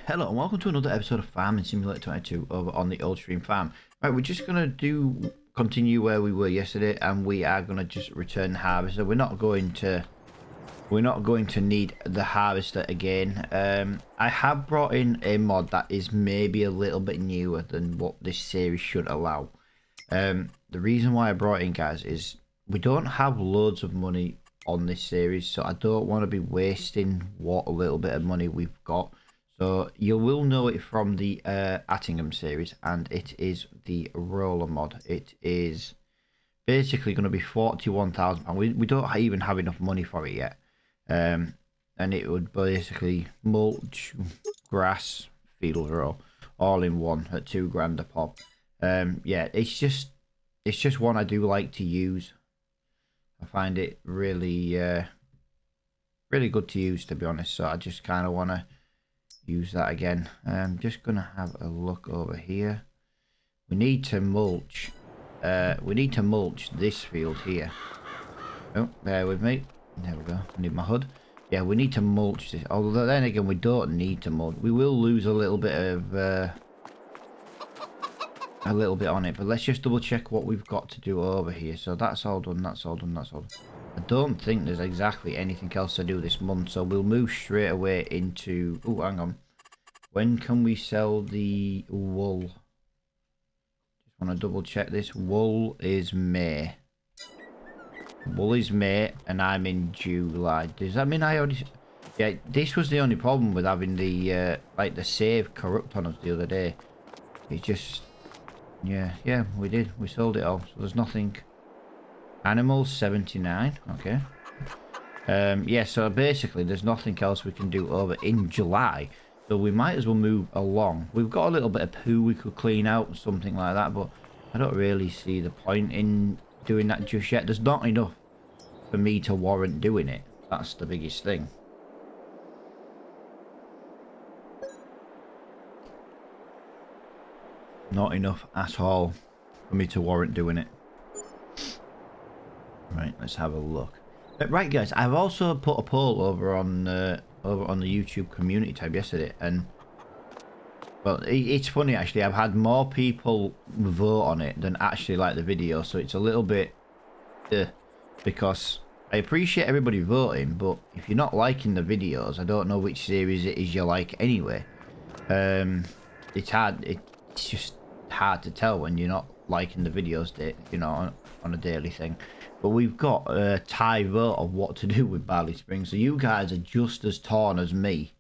Hello and welcome to another episode of Farming Simulator 22 over on the Old Stream Farm. Right, we're just gonna continue where we were yesterday, and we are gonna just return the harvester. We're not going to need the harvester again. I have brought in a mod that is maybe a little bit newer than what this series should allow. The reason why I brought it in, guys, is we don't have loads of money on this series, so I don't want to be wasting what little bit of money we've got. So you will know it from the Attingham series, and it is the roller mod. It is basically going to be £41,000. We don't even have enough money for it yet. And it would basically mulch, grass, field row, all in one at £2 a pop. Yeah, it's just one I do like to use. I find it really really good to use, to be honest. So I just kind of want to use that again. I'm just gonna have a look over here. We need to mulch. We need to mulch this field here. Oh, bear with me. There we go. I need my HUD. Yeah, we need to mulch this. Although then again, we don't need to mulch. We will lose a little bit on it, but let's just double check what we've got to do over here. So that's all done. That's all done. That's all done. I don't think there's exactly anything else to do this month, so we'll move straight away into... Oh, hang on. When can we sell the wool? Just want to double check this. Wool is May. Wool is May, and I'm in July. Does that mean I already... Yeah, this was the only problem with having the, like, the save corrupt on us the other day. It just... Yeah, we did. We sold it all, so there's nothing... Animals 79, okay. Yeah, so basically there's nothing else we can do over in July, so we might as well move along. We've got a little bit of poo we could clean out, something like that, but I don't really see the point in doing that just yet. There's not enough for me to warrant doing it. That's the biggest thing. Not enough at all for me to warrant doing it. Right, let's have a look. Right, guys, I've also put a poll over on the YouTube community tab yesterday, and well, it's funny actually. I've had more people vote on it than actually like the video, so it's a little bit because I appreciate everybody voting, but if you're not liking the videos, I don't know which series it is you like anyway. It's hard. It's just hard to tell when you're not liking the videos, you know, on a daily thing. But we've got a tie vote of what to do with Barley Springs, so you guys are just as torn as me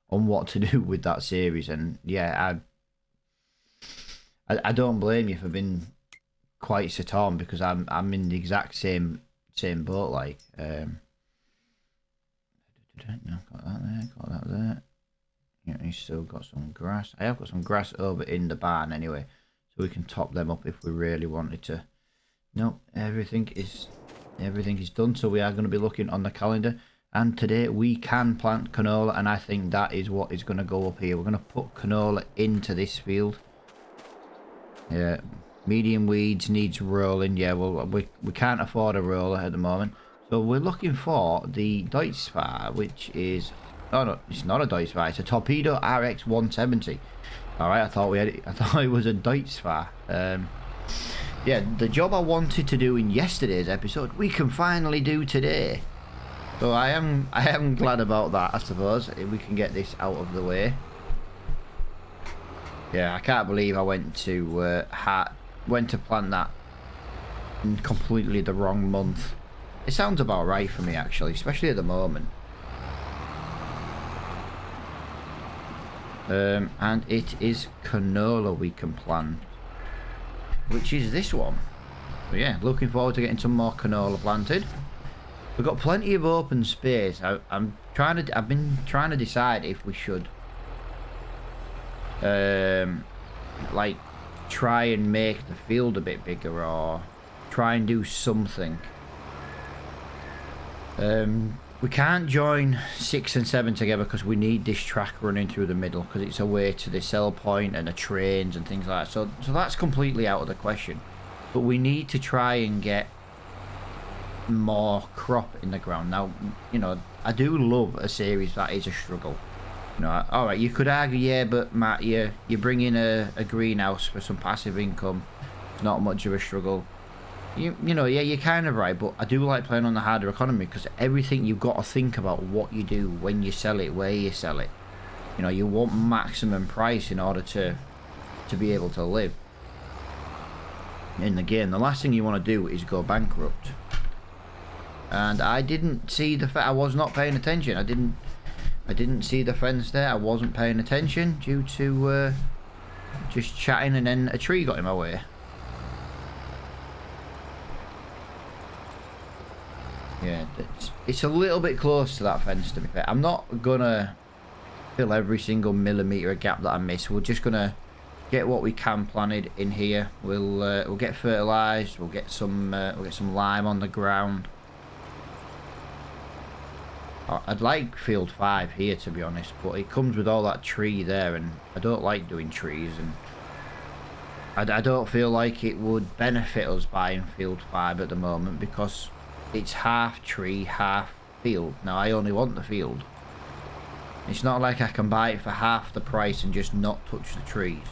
on what to do with that series. And yeah, I don't blame you for being quite so torn, because I'm in the exact same boat. Like, no, got that there, got that there. Yeah, he's still got some grass. I have got some grass over in the barn anyway, so we can top them up if we really wanted to. No, everything is done, so we are going to be looking on the calendar, and today we can plant canola, and I think that is what is going to go up here. We're going to put canola into this field. Yeah, medium weeds needs rolling. Yeah, well, we can't afford a roller at the moment, so we're looking for the Deutz-Fahr, which is... Oh no, it's not a Deutz-Fahr, it's a Torpedo RX 170. Alright, I thought it was a Deutz-Fahr. Yeah, the job I wanted to do in yesterday's episode, we can finally do today. So I am glad about that, I suppose. We can get this out of the way. Yeah, I can't believe I went to plant that in completely the wrong month. It sounds about right for me, actually, especially at the moment. And it is canola we can plant, which is this one. So yeah, looking forward to getting some more canola planted. We've got plenty of open space. I've been trying to decide if we should like try and make the field a bit bigger, or try and do something. We can't join 6 and 7 together because we need this track running through the middle, because it's a way to the sell point and the trains and things like that. So that's completely out of the question. But we need to try and get more crop in the ground. Now, you know, I do love a series that is a struggle. No, all right. You could argue, yeah, but Matt, you bring in a greenhouse for some passive income. It's not much of a struggle. You know, yeah, you're kind of right, but I do like playing on the harder economy because everything you've got to think about what you do when you sell it, where you sell it. You know, you want maximum price in order to be able to live in the game. The last thing you want to do is go bankrupt. And I didn't see I was not paying attention. I didn't see the fence there. I wasn't paying attention due to just chatting, and then a tree got in my way. Yeah, it's a little bit close to that fence, to be fair. I'm not gonna fill every single millimetre of gap that I miss. We're just gonna get what we can planted in here. We'll get fertilised. We'll get some lime on the ground. I'd like field 5 here, to be honest, but it comes with all that tree there, and I don't like doing trees, and I don't feel like it would benefit us buying field 5 at the moment because it's half tree, half field. Now, I only want the field. It's not like I can buy it for half the price and just not touch the trees.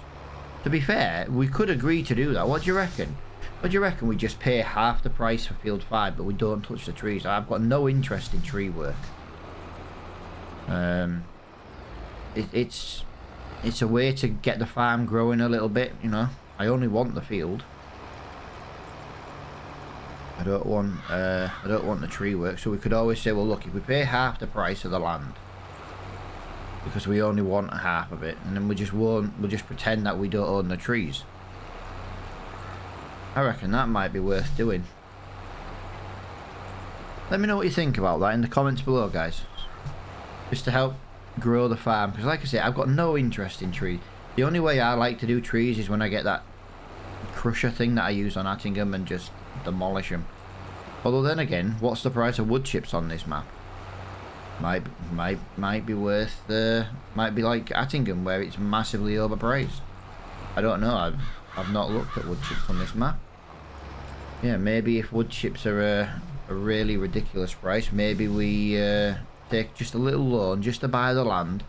To be fair, we could agree to do that. What do you reckon? What do you reckon we just pay half the price for field 5, but we don't touch the trees? I've got no interest in tree work. It's a way to get the farm growing a little bit, you know. I only want the field. I don't want the tree work. So we could always say, well, look, if we pay half the price of the land, because we only want half of it, and then we'll just pretend that we don't own the trees. I reckon that might be worth doing. Let me know what you think about that in the comments below, guys. Just to help grow the farm, because like I said, I've got no interest in trees. The only way I like to do trees is when I get that crusher thing that I use on Attingham and just demolish them. Although then again, what's the price of wood chips on this map? Might be worth might be like Attingham where it's massively overpriced. I don't know. I've not looked at wood chips on this map. Yeah, maybe if wood chips are a really ridiculous price, maybe we take just a little loan just to buy the land,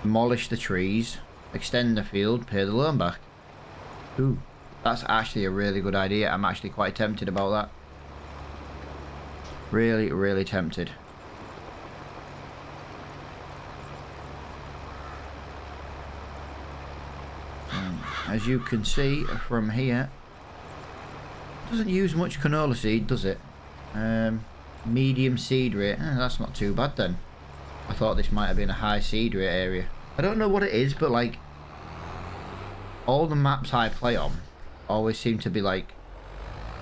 demolish the trees, extend the field, pay the loan back. Ooh, that's actually a really good idea. I'm actually quite tempted about that. Really, really tempted. As you can see from here, it doesn't use much canola seed, does it? Medium seed rate. That's not too bad then. I thought this might have been a high seed rate area. I don't know what it is, but like all the maps I play on always seem to be like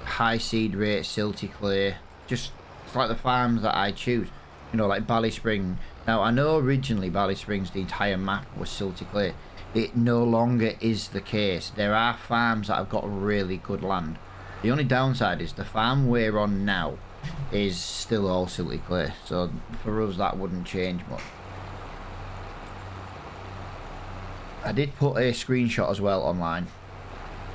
high seed rate, silty clay. Just it's like the farms that I choose. You know, like Ballyspring. Now I know originally Ballysprings, the entire map was silty clay. It no longer is the case. There are farms that have got really good land. The only downside is the farm we're on now is still all silty clay, so for us that wouldn't change much. I did put a screenshot as well online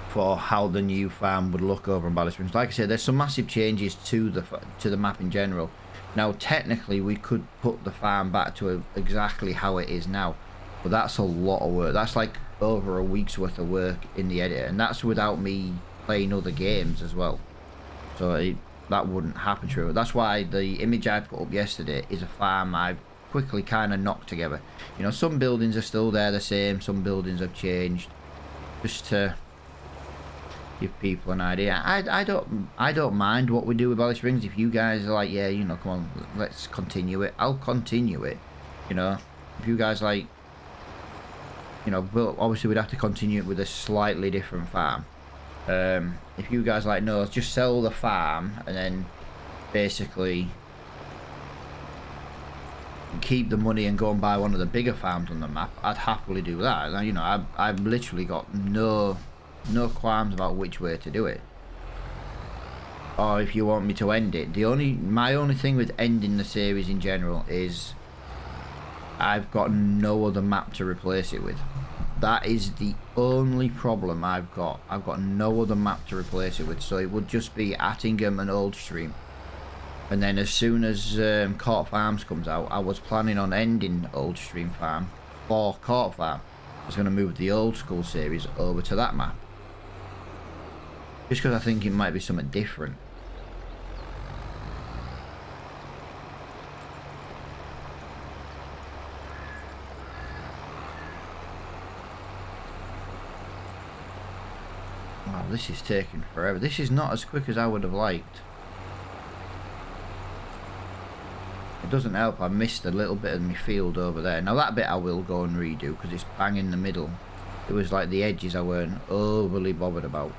for how the new farm would look over in Ballysprings. Like I said, there's some massive changes to the map in general. Now technically we could put the farm back to exactly how it is now, but that's a lot of work. That's like over a week's worth of work in the editor, and that's without me playing other games as well. So that wouldn't happen true. That's why the image I put up yesterday is a farm I've quickly kind of knocked together. You know, some buildings are still there the same, some buildings have changed, just to give people an idea. I don't mind what we do with Ballysprings. If you guys are like, yeah, you know, come on, let's continue it, I'll continue it. You know, if you guys like, you know, but obviously we'd have to continue it with a slightly different farm. If you guys like, no, just sell the farm and then basically keep the money and go and buy one of the bigger farms on the map, I'd happily do that. You know, I've literally got no qualms about which way to do it. Or if you want me to end it, my only thing with ending the series in general is I've got no other map to replace it with. That is the only problem I've got. I've got no other map to replace it with, so it would just be Attingham and Oldstream. And then as soon as Court Farms comes out, I was planning on ending Old Stream Farm for Court Farm. I was going to move the old school series over to that map. Just because I think it might be something different. Wow, this is taking forever. This is not as quick as I would have liked. It doesn't help, I missed a little bit of my field over there. Now that bit I will go and redo because it's bang in the middle. It was like the edges I weren't overly bothered about.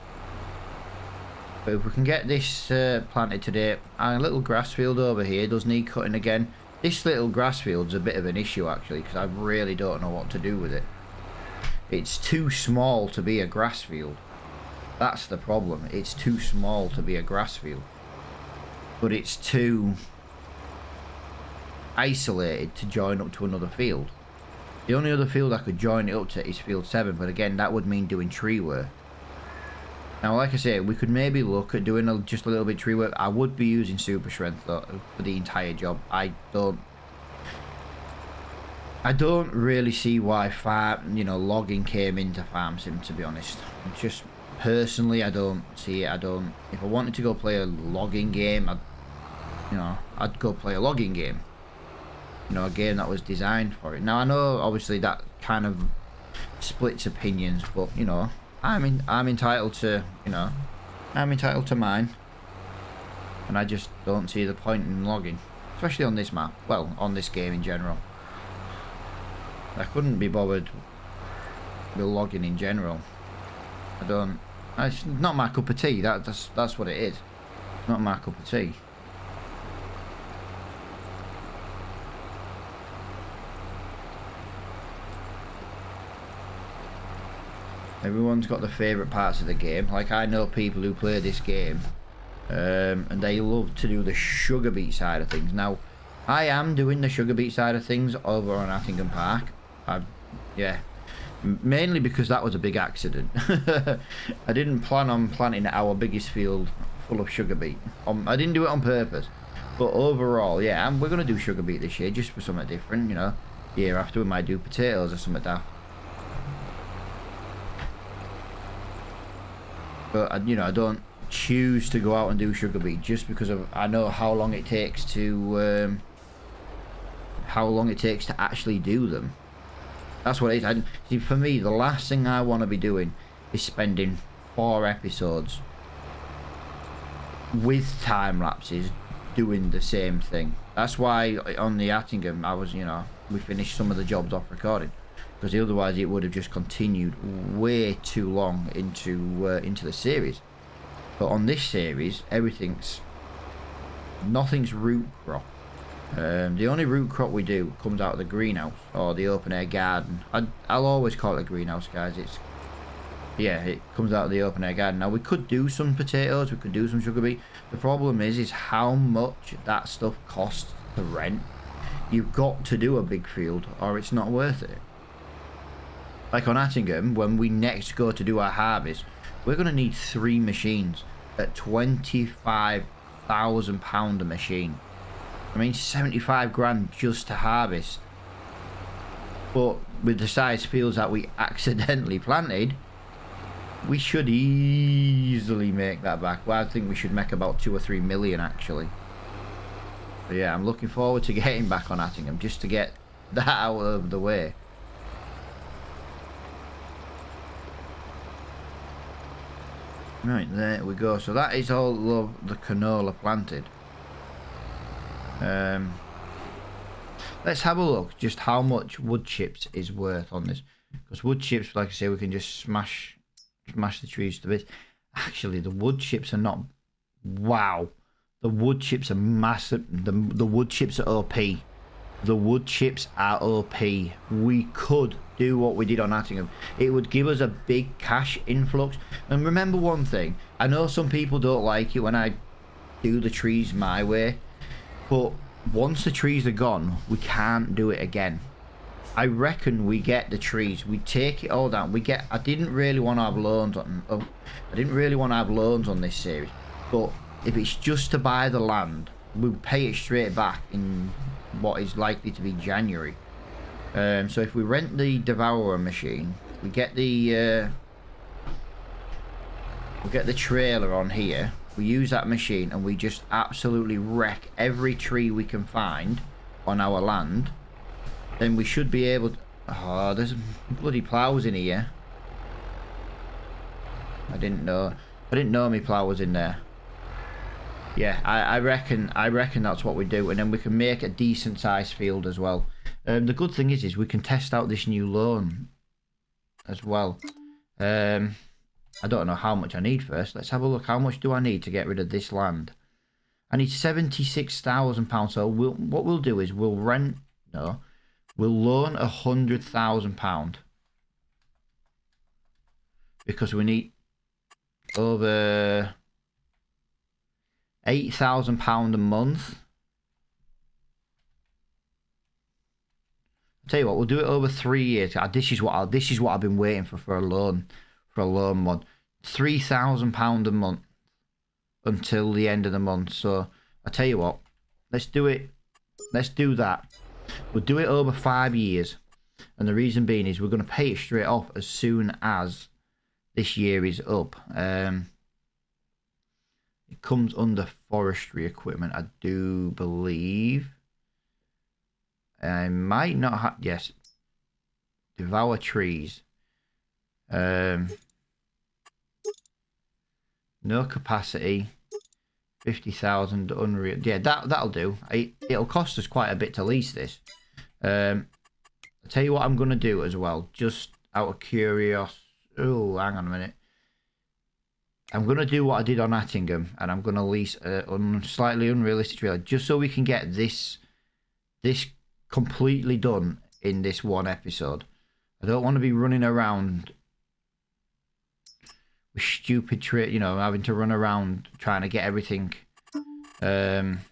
But if we can get this planted today, and a little grass field over here does need cutting again. This little grass field's a bit of an issue actually because I really don't know what to do with it. It's too small to be a grass field. That's the problem. It's too small to be a grass field. But it's too isolated to join up to another field. The only other field I could join it up to is field 7, but again that would mean doing tree work. Now like I say, we could maybe look at doing just a little bit of tree work. I would be using super strength though, for the entire job. I don't really see why logging came into Farm Sim, to be honest. Just personally I don't see it. If I wanted to go play a logging game, I'd go play a logging game. A game that was designed for it. Now I know obviously that kind of splits opinions, but I'm entitled to I'm entitled to mine, and I just don't see the point in logging, especially on this map. Well, on this game in general, I couldn't be bothered with logging in general. It's not my cup of tea. That's what it is. It's not my cup of tea. Everyone's got the favourite parts of the game. Like I know people who play this game and they love to do the sugar beet side of things. Now I am doing the sugar beet side of things over on Attingham Park. Mainly because that was a big accident. I didn't plan on planting our biggest field full of sugar beet. I didn't do it on purpose. But overall, yeah, we're going to do sugar beet this year just for something different, Year after we might do potatoes or something like that. But I don't choose to go out and do sugar beet just because I know how long it takes to actually do them. That's what it is. See, for me, the last thing I want to be doing is spending 4 episodes with time lapses doing the same thing. That's why on the Attingham we finished some of the jobs off recording. Because otherwise it would have just continued way too long into the series. But on this series, nothing's root crop. The only root crop we do comes out of the greenhouse or the open air garden. I'll always call it a greenhouse, guys. It comes out of the open air garden. Now we could do some potatoes, we could do some sugar beet. The problem is how much that stuff costs to rent. You've got to do a big field or it's not worth it. Like on Attingham, when we next go to do our harvest, we're going to need 3 machines at £25,000 a machine. I mean, 75 grand just to harvest. But with the size fields that we accidentally planted, we should easily make that back. Well, I think we should make about 2 or 3 million actually. But yeah, I'm looking forward to getting back on Attingham just to get that out of the way. Right, there we go. So that is all of the canola planted. Let's have a look just how much wood chips is worth on this. Because wood chips, like I say, we can just smash the trees to bits. Actually, the wood chips are not... Wow. The wood chips are massive. The wood chips are OP. The wood chips are OP. We could do what we did on Attingham. It would give us a big cash influx. And remember one thing. I know some people don't like it when I do the trees my way. But once the trees are gone, we can't do it again. I reckon we get the trees. We take it all down. I didn't really want to have loans on... I didn't really want to have loans on this series. But if it's just to buy the land, we'll pay it straight back in what is likely to be January. So if we rent the Devourer machine, we get the trailer on here, we use that machine and we just absolutely wreck every tree we can find on our land, then we should be able to... Oh, there's bloody plows in here. I didn't know my plow was in there. Yeah, I reckon that's what we do, and then we can make a decent sized field as well. The good thing is we can test out this new loan as well. I don't know how much I need first. Let's have a look. How much do I need to get rid of this land? I need £76,000. So what we'll do is we'll loan £100,000 because we need over £8,000 a month. I'll tell you what, we'll do it over 3 years. This is what I've been waiting for a loan mod. £3,000 a month until the end of the month. So I tell you what, let's do it. Let's do that. We'll do it over 5 years, and the reason being is we're going to pay it straight off as soon as this year is up. It comes under forestry equipment, I do believe. I might not have... Yes. Devour trees. No capacity. 50,000 unreal. Yeah, that'll do. It'll cost us quite a bit to lease this. I'll tell you what I'm going to do as well. Just out of curiosity. Oh, hang on a minute. I'm going to do what I did on Attingham, and I'm going to lease a slightly unrealistic trailer just so we can get this completely done in this one episode. I don't want to be running around with stupid having to run around trying to get everything done.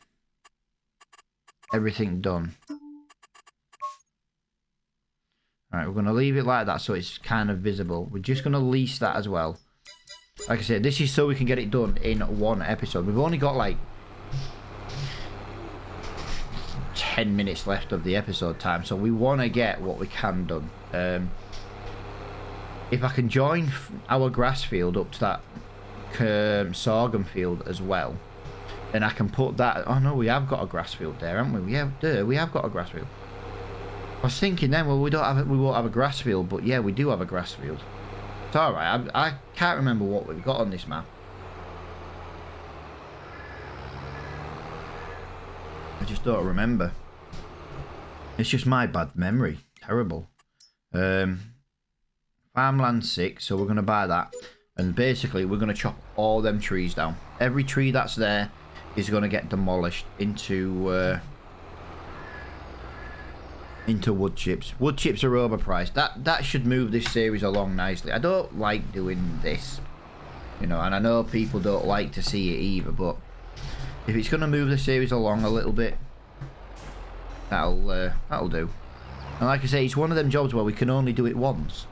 Alright, we're going to leave it like that so it's kind of visible. We're just going to lease that as well. Like I said, this is so we can get it done in one episode. We've only got like 10 minutes left of the episode time, so we want to get what we can done. If I can join our grass field up to that sorghum field as well, then I can put that... Oh no, we have got a grass field there, haven't we? We have got a grass field. I was thinking then, well, we won't have a grass field, but yeah, we do have a grass field. It's alright, I can't remember what we've got on this map. I just don't remember. It's just my bad memory. Terrible. Farmland 6, so we're going to buy that. And basically, we're going to chop all them trees down. Every tree that's there is going to get demolished into wood chips. Wood chips are overpriced. That should move this series along nicely. I don't like doing this, and I know people don't like to see it either, but if it's going to move the series along a little bit, that'll do. And like I say, it's one of them jobs where we can only do it once.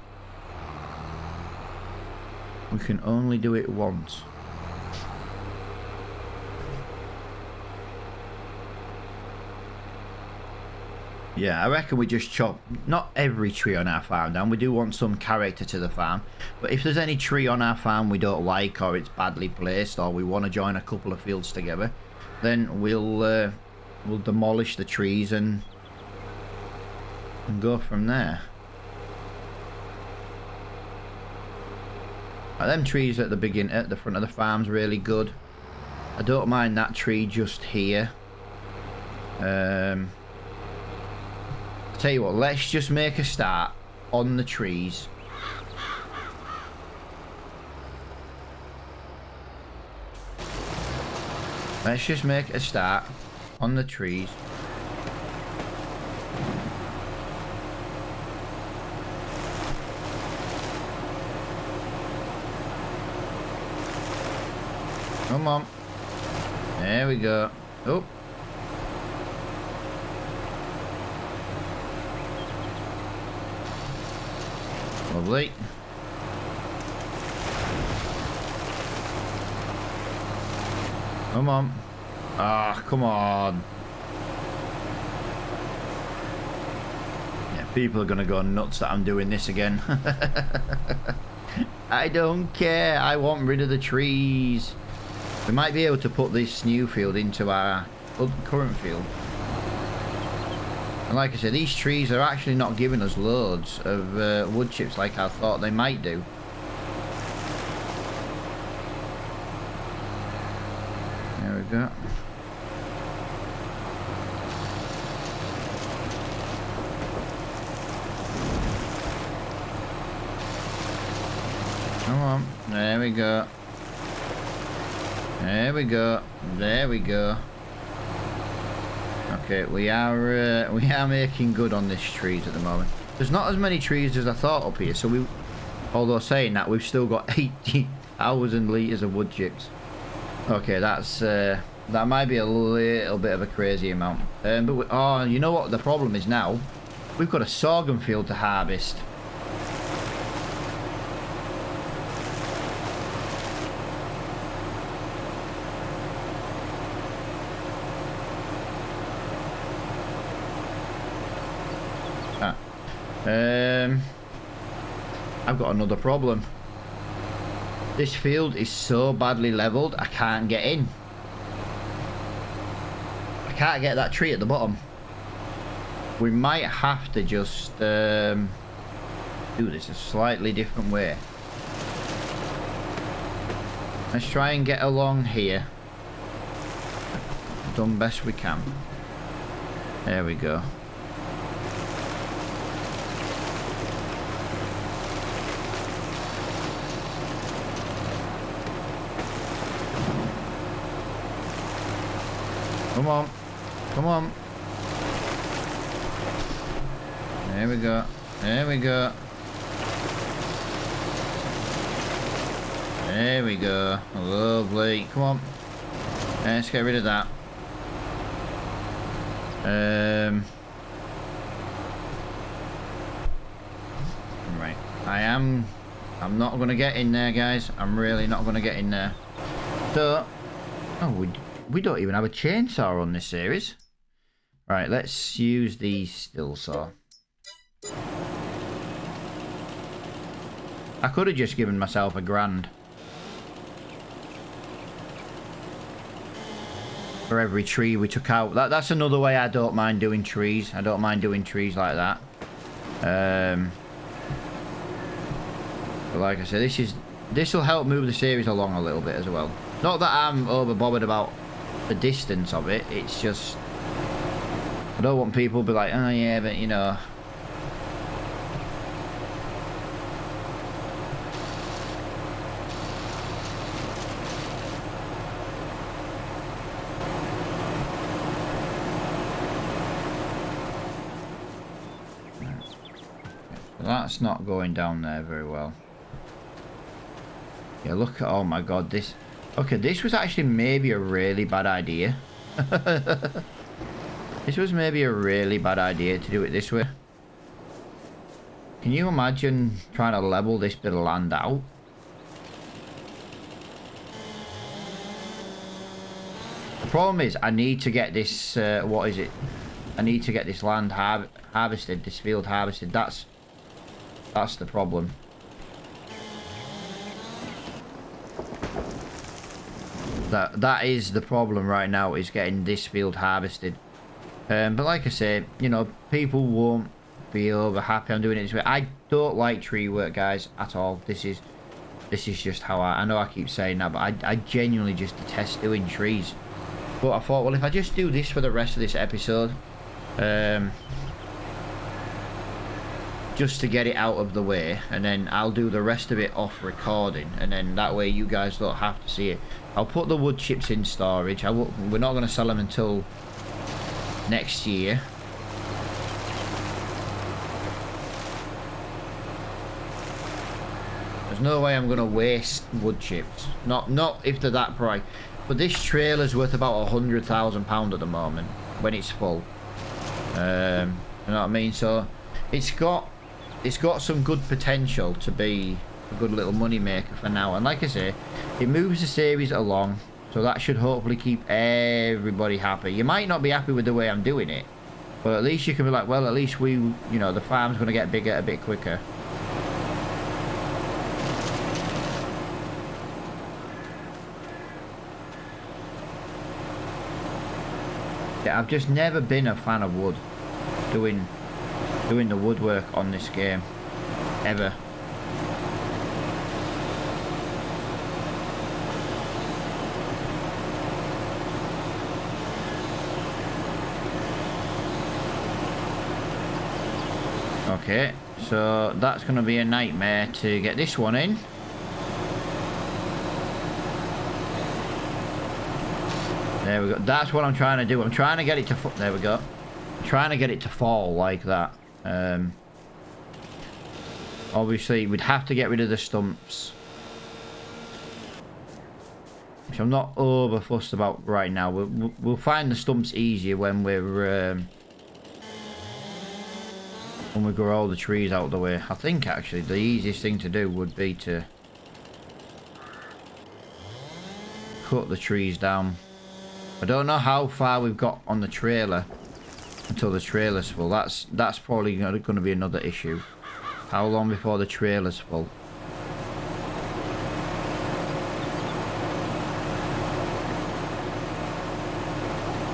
We can only do it once. Yeah, I reckon we just chop not every tree on our farm down. We do want some character to the farm. But if there's any tree on our farm we don't like, or it's badly placed, or we want to join a couple of fields together, then we'll demolish the trees and go from there. Them trees at the front of the farm's really good. I don't mind that tree just here. Tell you what, let's just make a start on the trees. Let's just make a start on the trees. Come on. There we go. Oh. Lovely. Come on. Ah, come on. Yeah, people are gonna go nuts that I'm doing this again. I don't care. I want rid of the trees. We might be able to put this new field into our current field. And like I said, these trees are actually not giving us loads of wood chips like I thought they might do. There we go. Come on. There we go. There we go. There we go. Okay, we are making good on these trees at the moment. There's not as many trees as I thought up here, so we, although saying that, we've still got 80,000 litres of wood chips. Okay, that's that might be a little bit of a crazy amount. But oh, you know what the problem is now? We've got a sorghum field to harvest. I've got another problem. This field is so badly leveled, I can't get in. I can't get that tree at the bottom. We might have to just do this a slightly different way. Let's try and get along here. Done best we can. There we go. Come on. Come on. There we go. There we go. There we go. Lovely. Come on. Let's get rid of that. Right. I'm not going to get in there, guys. I'm really not going to get in there. So, oh, we don't even have a chainsaw on this series. Right, let's use the still saw. I could have just given myself $1,000 for every tree we took out. That's another way I don't mind doing trees. I don't mind doing trees like that. But like I said, this will help move the series along a little bit as well. Not that I'm over bothered about the distance of it, it's just I don't want people to be like, oh yeah, but you know. That's not going down there very well. Yeah, look at, oh my god, this. Okay, this was actually maybe a really bad idea. This was maybe a really bad idea to do it this way. Can you imagine trying to level this bit of land out? The problem is I need to get this, what is it? I need to get this land harvested, this field harvested. That's the problem. That is the problem right now, is getting this field harvested. But like I said, you know, people won't be over happy I'm doing it this way. I don't like tree work, guys, at all. This is just how I know I keep saying that, but I genuinely just detest doing trees. But I thought, well, if I just do this for the rest of this episode, just to get it out of the way, and then I'll do the rest of it off recording, and then that way you guys don't have to see it. I'll put the wood chips in storage. We're not going to sell them until next year. There's no way I'm going to waste wood chips. Not if they're that price. But this trailer's worth about £100,000 at the moment when it's full. You know what I mean? So it's got some good potential to be a good little money maker for now. And like I say, it moves the series along So that should hopefully keep everybody happy. You might not be happy with the way I'm doing it, but at least you can be like, well, at least we, you know, the farm's going to get bigger a bit quicker. Yeah, I've just never been a fan of wood. Doing the woodwork on this game. Ever. Okay, so that's going to be a nightmare to get this one in. There we go. That's what I'm trying to do. I'm trying to get it to... There we go. I'm trying to get it to fall like that. Obviously, we'd have to get rid of the stumps, which I'm not over fussed about right now. We'll find the stumps easier when we grow all the trees out of the way. I think actually the easiest thing to do would be to cut the trees down. I don't know how far we've got on the trailer until the trailer's full. That's probably going to be another issue. How long before the trailer's full?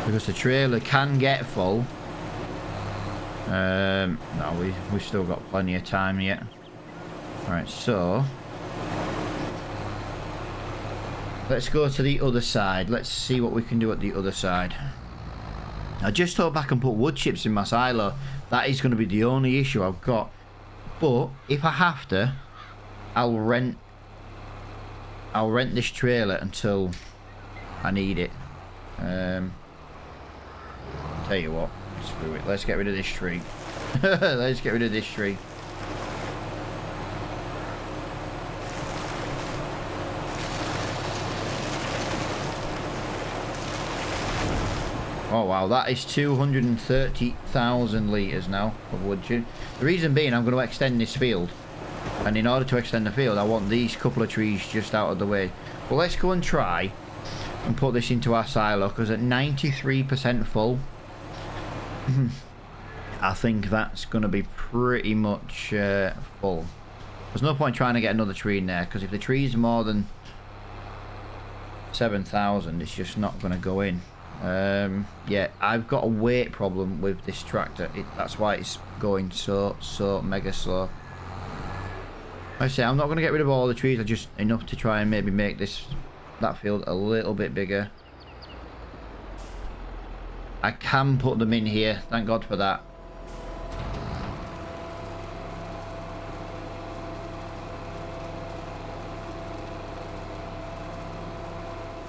Because the trailer can get full. No, we've still got plenty of time yet. Alright, so let's go to the other side. Let's see what we can do at the other side. I just hope I can put wood chips in my silo. That is going to be the only issue I've got. But if I have to, I'll rent this trailer until I need it. Tell you what, screw it. Let's get rid of this tree. Let's get rid of this tree. Oh wow, that is 230,000 litres now of wood chip. The reason being, I'm going to extend this field. And in order to extend the field, I want these couple of trees just out of the way. Well, let's go and try and put this into our silo, because at 93% full, I think that's going to be pretty much full. There's no point trying to get another tree in there, because if the tree's more than 7,000, it's just not going to go in. Yeah, I've got a weight problem with this tractor. That's why it's going so mega slow. Like I say, I'm not going to get rid of all the trees. I just enough to try and maybe make that field a little bit bigger. I can put them in here. Thank God for that.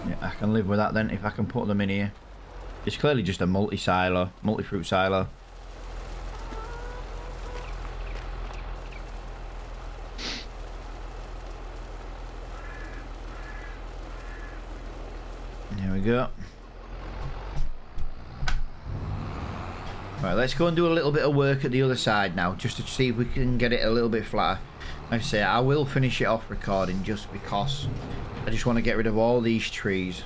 Yeah, I can live with that then if I can put them in here. It's clearly just a multi-silo, multi-fruit silo. There we go. Right, let's go and do a little bit of work at the other side now, just to see if we can get it a little bit flatter. Like I say, I will finish it off recording just because I just want to get rid of all these trees.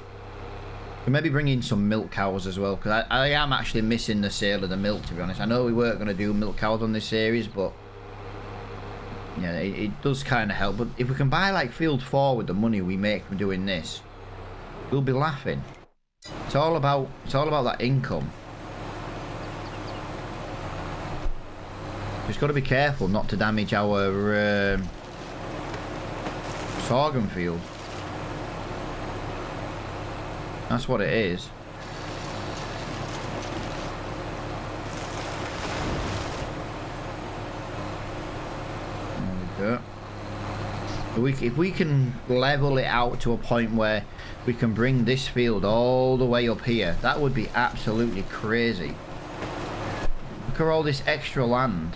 And maybe bring in some milk cows as well, because I am actually missing the sale of the milk, to be honest. I know we weren't going to do milk cows on this series, but yeah, it does kind of help. But if we can buy like Field 4 with the money we make from doing this, we'll be laughing. It's all about that income. Just got to be careful not to damage our sorghum field. That's what it is. There we go. If we can level it out to a point where we can bring this field all the way up here, that would be absolutely crazy. Look at all this extra land.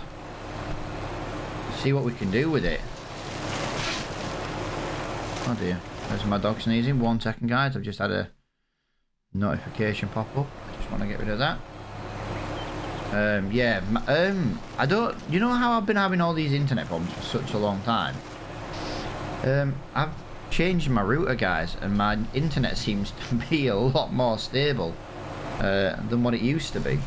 See what we can do with it. Oh dear. There's my dog sneezing. 1 second, guys. I've just had a notification pop up. I just want to get rid of that. Yeah, I don't, you know how I've been having all these internet problems for such a long time? changed my router, guys, and my internet seems to be a lot more stable than what it used to be.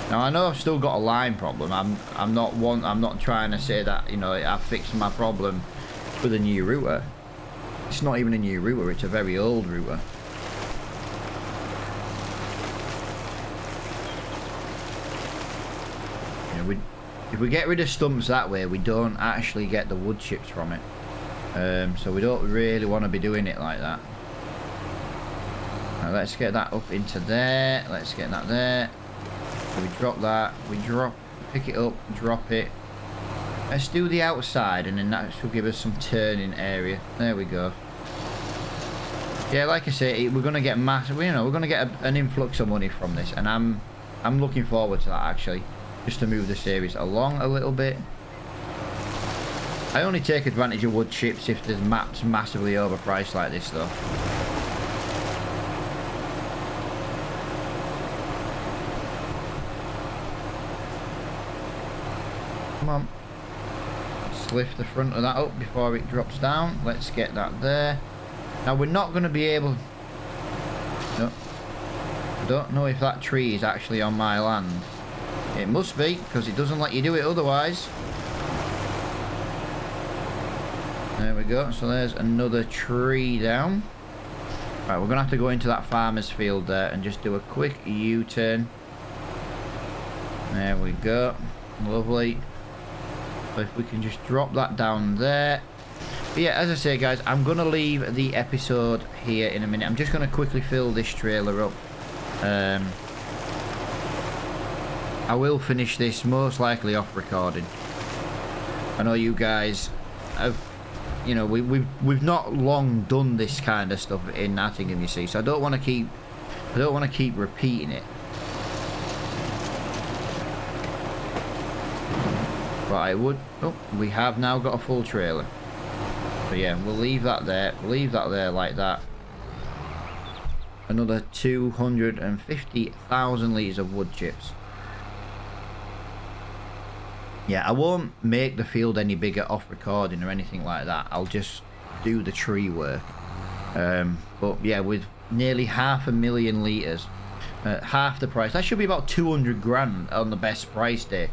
Now I know I've still got a line problem. I'm not trying to say that, you know, I've fixed my problem with a new router. It's not even a new router, it's a very old router. You know, if we get rid of stumps that way, we don't actually get the wood chips from it. So we don't really want to be doing it like that. Now let's get that up into there. Let's get that there. So we drop that. Pick it up, drop it. Let's do the outside, and then that should give us some turning area. There we go. Yeah, like I say, we're gonna get massive. You know, we're gonna get an influx of money from this, and I'm looking forward to that actually. Just to move the series along a little bit. I only take advantage of wood chips if the map's massively overpriced like this though. Come on. Let's lift the front of that up before it drops down. Let's get that there. Now we're not going to be able... No. I don't know if that tree is actually on my land. It must be, because it doesn't let you do it otherwise. There we go. So there's another tree down. Right, we're going to have to go into that farmer's field there and just do a quick U-turn. There we go. Lovely. So if we can just drop that down there. But yeah, as I say, guys, I'm going to leave the episode here in a minute. I'm just going to quickly fill this trailer up. I will finish this most likely off recording. I know you guys have, you know, we've not long done this kind of stuff in Nottingham, you see, so I don't want to keep repeating it. But I would. Oh, we have now got a full trailer. So yeah, we'll leave that there. Leave that there like that. Another 250,000 litres of wood chips. Yeah, I won't make the field any bigger off recording or anything like that. I'll just do the tree work. But yeah, with nearly 500,000 litres, half the price. That should be about 200 grand on the best price day.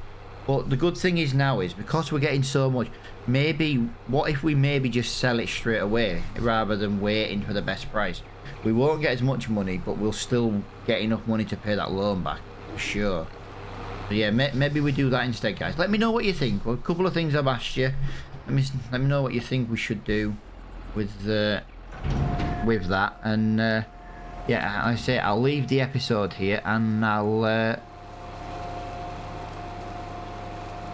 But the good thing is now is, because we're getting so much, maybe, what if we maybe just sell it straight away rather than waiting for the best price? We won't get as much money, but we'll still get enough money to pay that loan back, for sure. So yeah, maybe we do that instead, guys. Let me know what you think. Well, a couple of things I've asked you. Let me know what you think we should do with that. And yeah, I say I'll leave the episode here, and I'll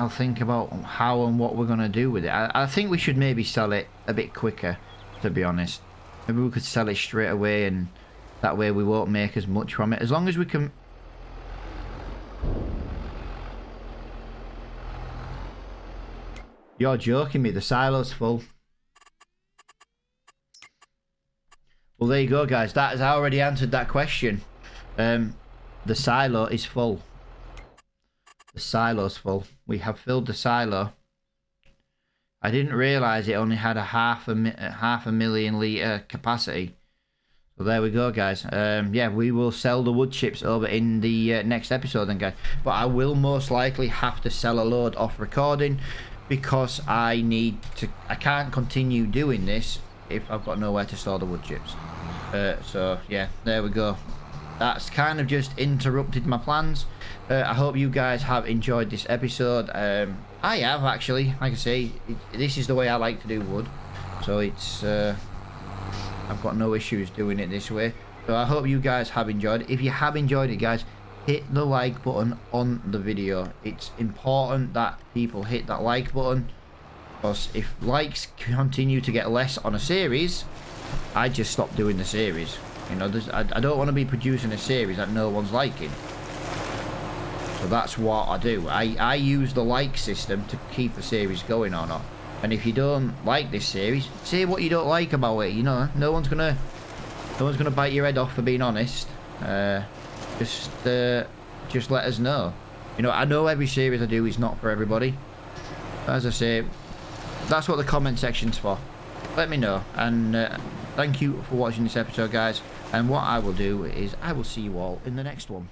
think about how and what we're gonna do with it. I think we should maybe sell it a bit quicker, to be honest. Maybe we could sell it straight away, and that way we won't make as much from it. As long as we can. You're joking me, the silo's full. Well, there you go, guys. That has already answered that question. The silo is full. The silo's full. We have filled the silo. I didn't realise it only had a half a million litre capacity. So there we go, guys. Yeah, we will sell the wood chips over in the next episode then, guys. But I will most likely have to sell a load off recording, because I can't continue doing this if I've got nowhere to store the wood chips. So yeah, there we go. That's kind of just interrupted my plans. I hope you guys have enjoyed this episode. I have, actually. Like I say, this is the way I like to do wood. So it's I've got no issues doing it this way. So I hope you guys have enjoyed it. If you have enjoyed it, guys, hit the like button on the video. It's important that people hit that like button, because if likes continue to get less on a series, I just stop doing the series. You know, I don't want to be producing a series that no one's liking. So that's what I do. I use the like system to keep the series going or not. And if you don't like this series, say what you don't like about it. You know, no one's gonna bite your head off for being honest. Just let us know. You know, I know every series I do is not for everybody. As I say, That's what the comment section's for. Let me know, and thank you for watching this episode, guys. And what I will do is I will see you all in the next one.